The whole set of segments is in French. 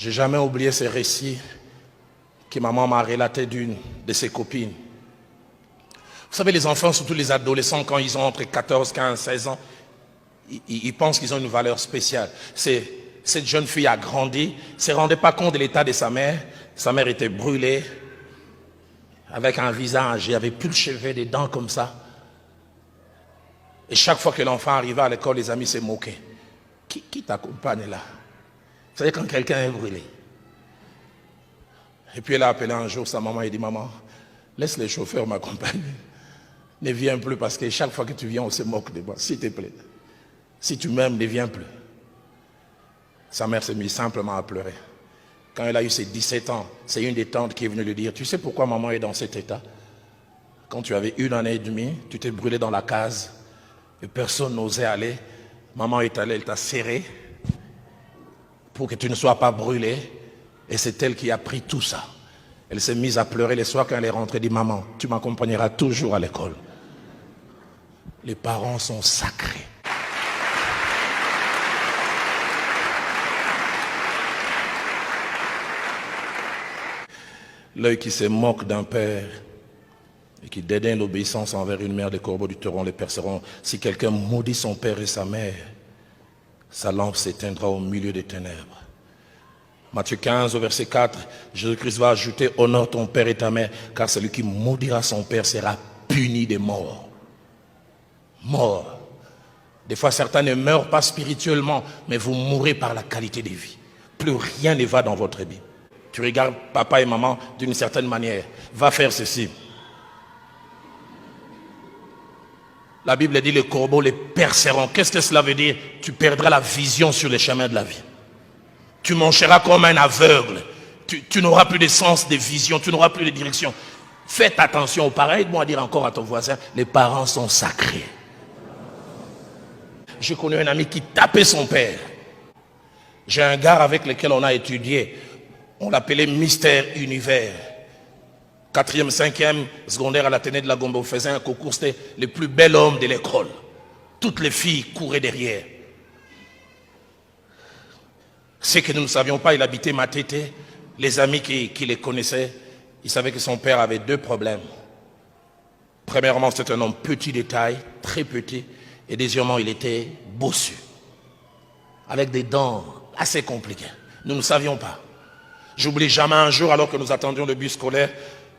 J'ai jamais oublié ces récits que maman m'a relaté d'une de ses copines. Vous savez, les enfants, surtout les adolescents, quand ils ont entre 14, 15, 16 ans, ils pensent qu'ils ont une valeur spéciale. Cette jeune fille a grandi, ne se rendait pas compte de l'état de sa mère. Sa mère était brûlée, avec un visage, il n'y avait plus de cheveux, des dents comme ça. Et chaque fois que l'enfant arrivait à l'école, les amis se moquaient. Qui t'accompagne là? Vous savez, quand quelqu'un est brûlé. Et puis elle a appelé un jour sa maman et dit, maman, laisse les chauffeurs m'accompagner. Ne viens plus parce que chaque fois que tu viens, on se moque de moi. S'il te plaît. Si tu m'aimes, ne viens plus. Sa mère s'est mise simplement à pleurer. Quand elle a eu ses 17 ans, c'est une des tantes qui est venue lui dire, tu sais pourquoi maman est dans cet état? Quand tu avais 1 année et demie, tu t'es brûlé dans la case et personne n'osait aller. Maman est allée, elle t'a serré pour que tu ne sois pas brûlé. Et c'est elle qui a pris tout ça. Elle s'est mise à pleurer les soirs quand elle est rentrée. Elle dit, maman, tu m'accompagneras toujours à l'école. Les parents sont sacrés. L'œil qui se moque d'un père et qui dédaigne l'obéissance envers une mère, des corbeaux du torrent les perceront. Si quelqu'un maudit son père et sa mère, sa lampe s'éteindra au milieu des ténèbres. Matthieu 15, au verset 4, Jésus-Christ va ajouter, honore ton père et ta mère, car celui qui maudira son père sera puni de mort. Mort. Des fois, certains ne meurent pas spirituellement, mais vous mourrez par la qualité de vie. Plus rien ne va dans votre vie. Tu regardes papa et maman d'une certaine manière. Va faire ceci. La Bible dit les corbeaux les perceront. Qu'est-ce que cela veut dire? Tu perdras la vision sur les chemins de la vie. Tu marcheras comme un aveugle. Tu n'auras plus de sens de vision. Tu n'auras plus de direction. Faites attention au pareil. Aide-moi à dire encore à ton voisin, les parents sont sacrés. J'ai connu un ami qui tapait son père. J'ai un gars avec lequel on a étudié. On l'appelait Mystère Univers. 4e, 5e secondaire à l'Athénée de la Gombe. On faisait un concours, c'était le plus bel homme de l'école. Toutes les filles couraient derrière. Ce que nous ne savions pas, il habitait Matete. Les amis qui les connaissaient, ils savaient que son père avait 2 problèmes. Premièrement, c'était un homme petit de taille, très petit. Et deuxièmement, il était bossu. Avec des dents assez compliquées. Nous ne savions pas. J'oublie jamais un jour, alors que nous attendions le bus scolaire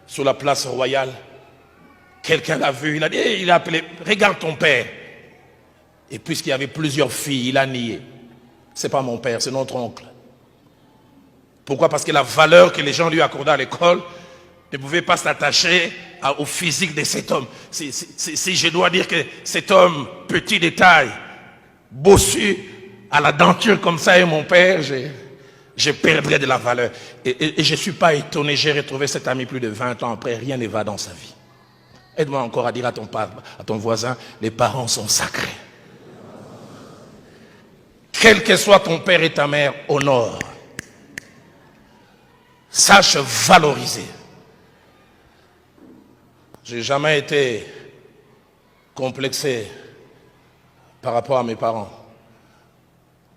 sur la place Royale, quelqu'un l'a vu, il a appelé, regarde ton père. Et puisqu'il y avait plusieurs filles, il a nié. C'est pas mon père, c'est notre oncle. Pourquoi? Parce que la valeur que les gens lui accordaient à l'école ne pouvait pas s'attacher au physique de cet homme. Si je dois dire que cet homme, petit de taille, bossu, à la denture comme ça, est mon père, je perdrais de la valeur. Et je ne suis pas étonné, j'ai retrouvé cet ami plus de 20 ans après, rien ne va dans sa vie. Aide-moi encore à dire à ton voisin, les parents sont sacrés. Quel que soit ton père et ta mère, honore. Sache valoriser. Je n'ai jamais été complexé par rapport à mes parents.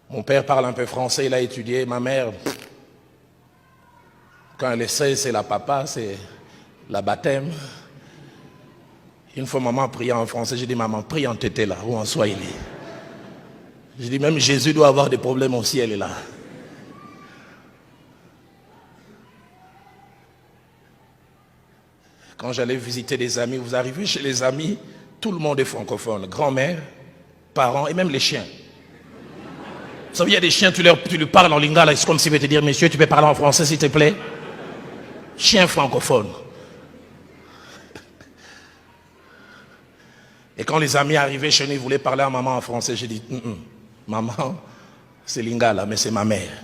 Mon père parle un peu français, il a étudié. Ma mère, quand elle essaie, c'est la papa, c'est la baptême. Une fois, maman priait en français. J'ai dit, maman, prie en tété là, ou en swahili. J'ai dit, même Jésus doit avoir des problèmes aussi, elle est là. Quand j'allais visiter des amis, vous arrivez chez les amis, tout le monde est francophone. Grand-mère, parents et même les chiens. Vous savez, il y a des chiens, tu lui parles en lingala, c'est comme s'il veut te dire, monsieur, tu peux parler en français s'il te plaît? Chien francophone. Et quand les amis arrivaient chez nous, ils voulaient parler à maman en français, j'ai dit, maman, c'est lingala, mais c'est ma mère.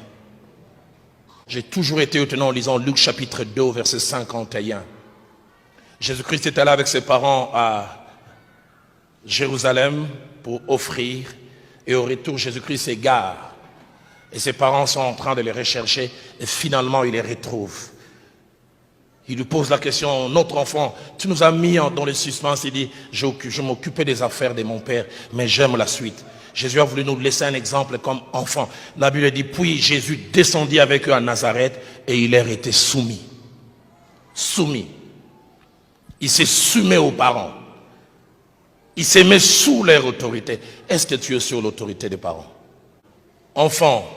J'ai toujours été étonné en lisant Luc chapitre 2, verset 51. Jésus-Christ est allé avec ses parents à Jérusalem pour offrir. Et au retour, Jésus-Christ s'égare. Et ses parents sont en train de les rechercher. Et finalement, il les retrouve. Il lui pose la question, notre enfant, tu nous as mis dans le suspense. Il dit, je m'occupais des affaires de mon père, mais j'aime la suite. Jésus a voulu nous laisser un exemple comme enfant. La Bible dit, puis Jésus descendit avec eux à Nazareth et il leur était soumis. Soumis. Il s'est soumis aux parents. Il s'est mis sous leur autorité. Est-ce que tu es sur l'autorité des parents? Enfants,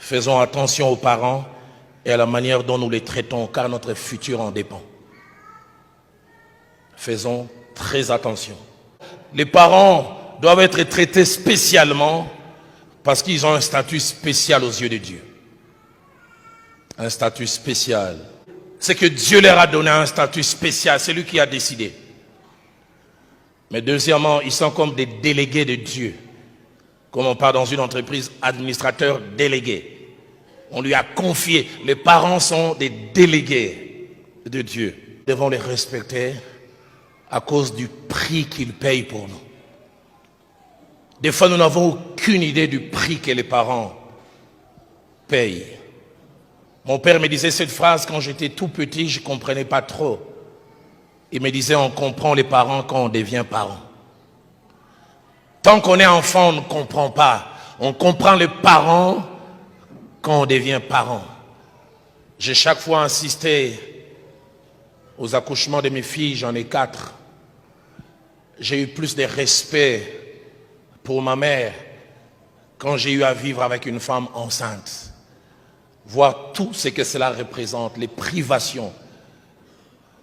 faisons attention aux parents et à la manière dont nous les traitons, car notre futur en dépend. Faisons très attention. Les parents doivent être traités spécialement parce qu'ils ont un statut spécial aux yeux de Dieu. Un statut spécial. C'est que Dieu leur a donné un statut spécial, c'est lui qui a décidé. Mais deuxièmement, ils sont comme des délégués de Dieu. Comme on parle dans une entreprise, administrateur délégué. On lui a confié. Les parents sont des délégués de Dieu. Nous devons les respecter à cause du prix qu'ils payent pour nous. Des fois, nous n'avons aucune idée du prix que les parents payent. Mon père me disait cette phrase quand j'étais tout petit, je ne comprenais pas trop. Il me disait, on comprend les parents quand on devient parent. Tant qu'on est enfant, on ne comprend pas. On comprend les parents quand on devient parent. J'ai chaque fois insisté aux accouchements de mes filles, j'en ai 4. J'ai eu plus de respect pour ma mère quand j'ai eu à vivre avec une femme enceinte. Voir tout ce que cela représente, les privations,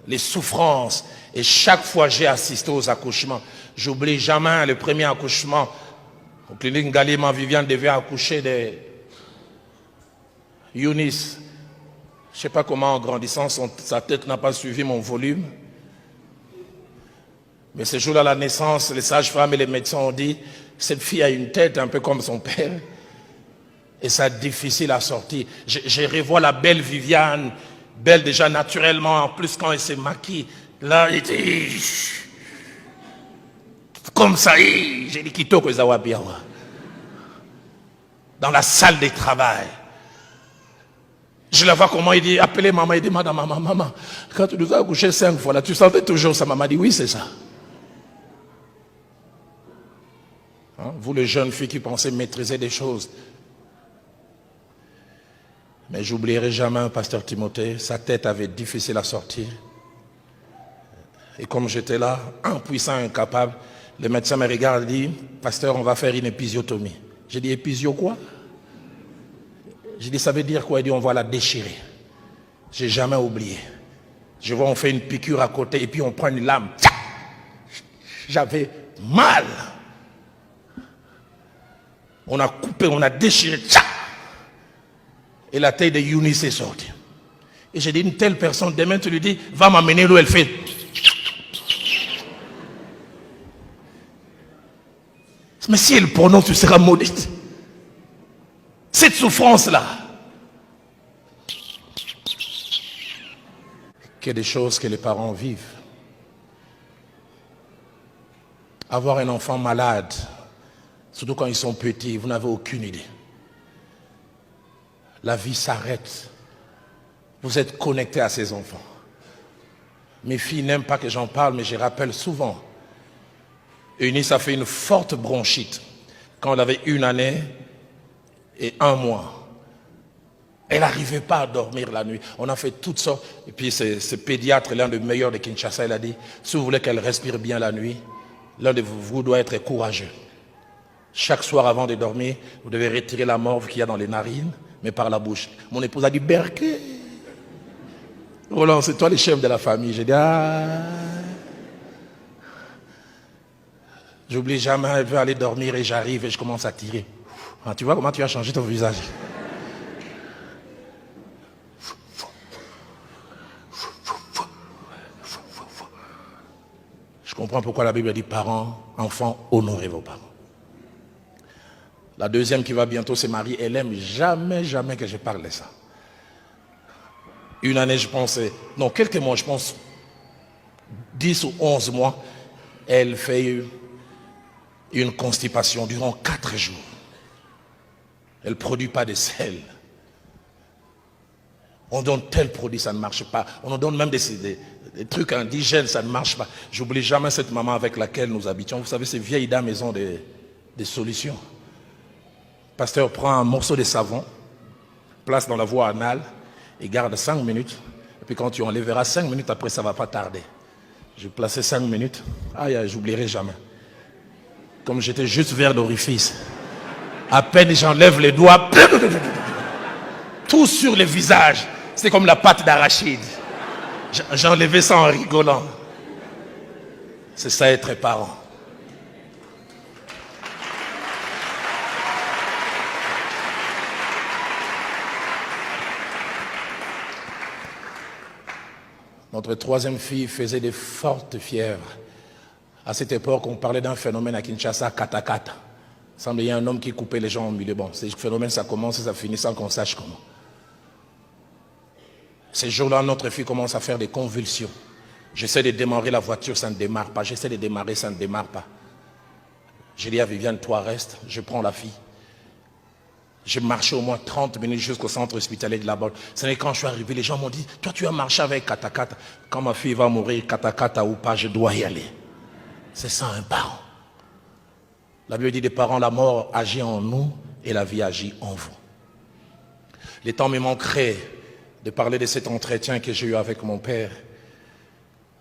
les souffrances. Et chaque fois j'ai assisté aux accouchements. J'oublie jamais le premier accouchement. Au clinique Galima, Viviane devait accoucher de Younis. Je ne sais pas comment en grandissant, sa tête n'a pas suivi mon volume. Mais ce jour-là, à la naissance, les sages-femmes et les médecins ont dit, cette fille a une tête un peu comme son père. Et c'est difficile à sortir. Je revois la belle Viviane, belle déjà naturellement, en plus quand elle se maquille. Là, elle était comme ça, j'ai dit Kitoko Zawabiawa. Dans la salle de travail. Je la vois comment il dit, appelez maman, il dit, madame, maman, quand tu nous as accouché 5 fois, là, tu sentais toujours ça. Maman dit, oui, c'est ça. Hein? Vous, les jeunes filles qui pensez maîtriser des choses. Mais j'oublierai jamais un pasteur Timothée, sa tête avait difficile à sortir. Et comme j'étais là, impuissant, incapable, le médecin me regarde et dit, pasteur, on va faire une épisiotomie. J'ai dit, épisio quoi? J'ai dit, ça veut dire quoi? Il dit, on va la déchirer. J'ai jamais oublié. Je vois, on fait une piqûre à côté et puis on prend une lame. J'avais mal. On a coupé, on a déchiré. Et la tête de Younis est sortie. Et j'ai dit, une telle personne, demain tu lui dis, va m'amener l'eau, elle fait. Mais si elle prononce, tu seras maudite. Cette souffrance-là. Qu'il y a des choses que les parents vivent. Avoir un enfant malade, surtout quand ils sont petits, vous n'avez aucune idée. La vie s'arrête. Vous êtes connecté à ces enfants. Mes filles n'aiment pas que j'en parle, mais je rappelle souvent. Eunice a fait une forte bronchite quand elle avait 1 année et 1 mois. Elle n'arrivait pas à dormir la nuit. On a fait toutes sortes. Et puis ce pédiatre, l'un des meilleurs de Kinshasa, il a dit, si vous voulez qu'elle respire bien la nuit, l'un de vous doit être courageux. Chaque soir avant de dormir, vous devez retirer la morve qu'il y a dans les narines, mais par la bouche. Mon épouse a dit, Berké. Roland, c'est toi le chef de la famille. J'ai dit, ah. J'oublie jamais, elle veut aller dormir et j'arrive et je commence à tirer. Ah, tu vois comment tu as changé ton visage? Je comprends pourquoi la Bible dit parents, enfants, honorez vos parents. La deuxième qui va bientôt se marier, elle aime jamais que je parle de ça. 1 année, je pensais, non, quelques mois, je pense, 10 ou 11 mois, elle fait une constipation durant 4 jours. Elle ne produit pas de sel. On donne tel produit, ça ne marche pas. On nous donne même des trucs indigènes, ça ne marche pas. J'oublie jamais cette maman avec laquelle nous habitions. Vous savez, ces vieilles dames, elles ont des des solutions. Pasteur prend un morceau de savon, place dans la voie anale et garde 5 minutes. Et puis quand tu enlèveras 5 minutes après, ça ne va pas tarder. J'ai placé 5 minutes. Aïe, j'oublierai jamais. Comme j'étais juste vers l'orifice. À peine j'enlève les doigts. Tout sur le visage. C'était comme la pâte d'arachide. J'ai enlevé ça en rigolant. C'est ça être parent. Notre troisième fille faisait de fortes fièvres. À cette époque, on parlait d'un phénomène à Kinshasa, kata-kata. Il semble qu'il y a un homme qui coupait les gens au milieu. Bon, ce phénomène, ça commence et ça finit sans qu'on sache comment. Ces jours-là, notre fille commence à faire des convulsions. J'essaie de démarrer la voiture, ça ne démarre pas. J'essaie de démarrer, ça ne démarre pas. J'ai dit à Viviane, toi reste, je prends la fille. J'ai marché au moins 30 minutes jusqu'au centre hospitalier de la Baule. Ce n'est quand je suis arrivé, les gens m'ont dit, toi tu as marché avec kata-kata. Quand ma fille va mourir, kata-kata ou pas, je dois y aller. C'est ça un parent. La Bible dit des parents, la mort agit en nous et la vie agit en vous. Les temps me manqueraient de parler de cet entretien que j'ai eu avec mon père.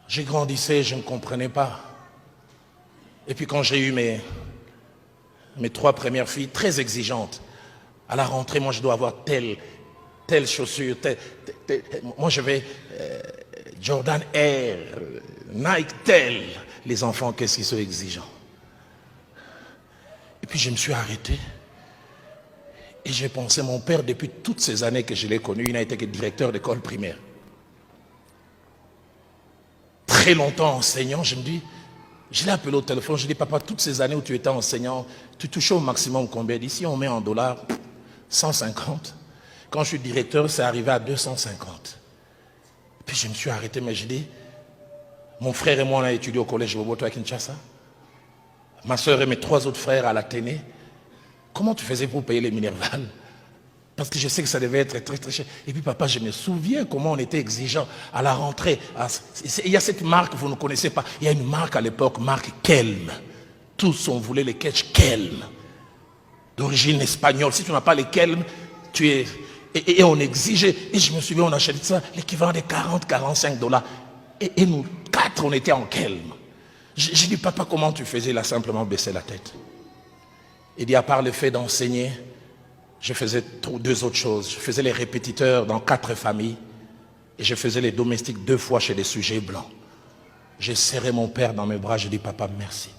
J'ai grandissé, je ne comprenais pas. Et puis quand j'ai eu mes 3 premières filles, très exigeantes, à la rentrée, moi je dois avoir telle chaussure, moi je vais Jordan Air, Nike tel. Les enfants, qu'est-ce qu'ils sont exigeants. Et puis je me suis arrêté. Et j'ai pensé, mon père, depuis toutes ces années que je l'ai connu, il n'a été que directeur d'école primaire. Très longtemps enseignant, je me dis, je l'ai appelé au téléphone, je lui ai dit, papa, toutes ces années où tu étais enseignant, tu touchais au maximum combien? D'ici, on met en dollars 150. Quand je suis directeur, c'est arrivé à 250. Puis je me suis arrêté, mais je dis, mon frère et moi, on a étudié au collège Boboto à Kinshasa. Ma soeur et mes 3 autres frères à l'Athénée. Comment tu faisais pour payer les Minerval? Parce que je sais que ça devait être très très cher. Et puis papa, je me souviens comment on était exigeant à la rentrée. Il y a cette marque, vous ne connaissez pas. Il y a une marque à l'époque, marque Kelm. Tous on voulait les ketch Kelm. D'origine espagnole. Si tu n'as pas les Kelm, tu es... Et on exigeait. Et je me souviens, on achetait ça, l'équivalent de 40-45 $. Et nous 4, on était en Kelm. J'ai dit, papa, comment tu faisais? Il a simplement baissé la tête. Il dit, à part le fait d'enseigner, je faisais 2 autres choses. Je faisais les répétiteurs dans 4 familles et je faisais les domestiques 2 fois chez des sujets blancs. J'ai serré mon père dans mes bras, j'ai dit, papa, merci.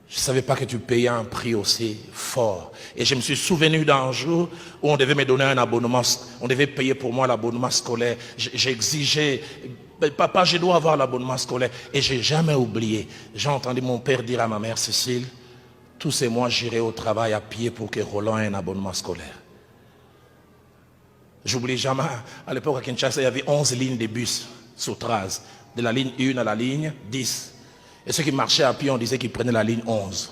Je ne savais pas que tu payais un prix aussi fort. Et je me suis souvenu d'un jour où on devait me donner un abonnement, on devait payer pour moi l'abonnement scolaire. J'ai exigé, papa, je dois avoir l'abonnement scolaire. Et je n'ai jamais oublié. J'ai entendu mon père dire à ma mère Cécile, tous ces mois, j'irai au travail à pied pour que Roland ait un abonnement scolaire. J'oublie jamais, à l'époque à Kinshasa, il y avait 11 lignes de bus sur Traz, de la ligne 1 à la ligne 10. Et ceux qui marchaient à pied, on disait qu'ils prenaient la ligne 11.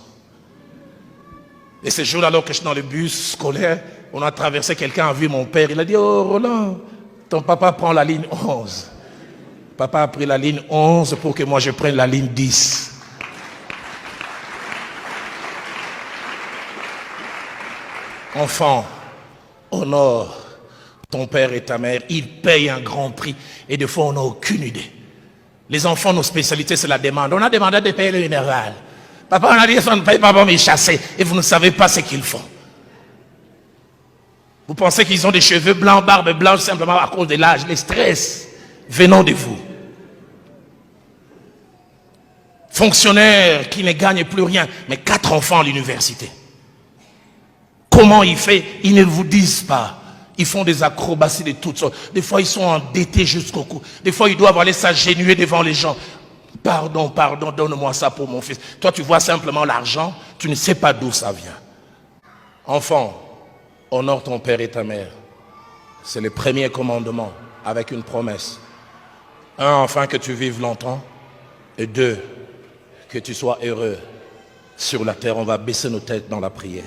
Et ce jour-là, alors que je suis dans le bus scolaire, on a traversé, quelqu'un a vu mon père, il a dit, oh Roland, ton papa prend la ligne 11. Papa a pris la ligne 11 pour que moi je prenne la ligne 10. Enfant, honore ton père et ta mère, ils payent un grand prix et des fois on n'a aucune idée. Les enfants, nos spécialités, c'est la demande. On a demandé de payer le minéral. Papa, on a dit, on ne paye pas pour me chasser et vous ne savez pas ce qu'ils font. Vous pensez qu'ils ont des cheveux blancs, barbe blanche, simplement à cause de l'âge, les stress venant de vous. Fonctionnaire qui ne gagne plus rien, mais 4 enfants à l'université. Comment il fait? Ils ne vous disent pas. Ils font des acrobaties de toutes sortes. Des fois, ils sont endettés jusqu'au cou. Des fois, ils doivent aller s'agenouiller devant les gens. Pardon, pardon, donne-moi ça pour mon fils. Toi, tu vois simplement l'argent, tu ne sais pas d'où ça vient. Enfant, honore ton père et ta mère. C'est le premier commandement avec une promesse. 1, afin que tu vives longtemps. Et 2, que tu sois heureux sur la terre. On va baisser nos têtes dans la prière.